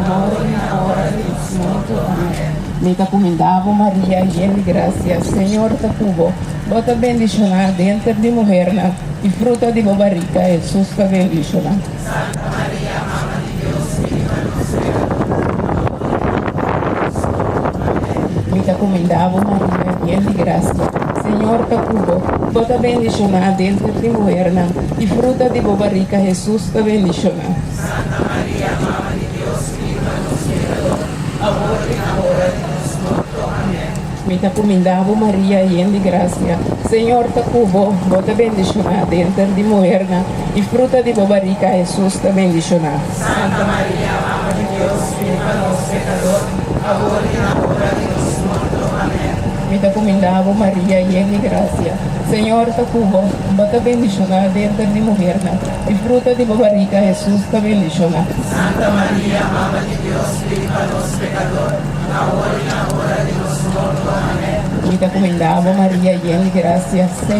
ahora y en la hora de nuestra muerte. Amén. Me te encomendavo, Maria, llena de gracia, Senhor te cubo, vos bendicionada dentro de mujer, y fruto de tu barriga, Jesús te bendicionada. Me te encomendavo, Maria, llena de gracia, Senhor te cubo, vos bendicionada dentro de mujer, y fruto de tu barriga, Jesús te bendicionada. Me te encomendavo, Maria, llena de gracia, Senhor te cubo, vos bendicionada dentro de mujer, y fruto de tu barriga, Jesús te bendicionada. Santa María, Madre de Dios, pide para los pecadores, ahora y en la hora de nuestra muerte. Amén. Me te encomendavo, Maria, llena de gracia, Senhor te cubo, vos bendicionada dentro de mujer, y fruto de tu barriga, Jesús te bendicionada. Santa María, Madre de Dios, pide para los pecadores, ahora y en la hora de nuestra muerte. Amén. Me te encomendavo, Maria, llena de gracia, Senhor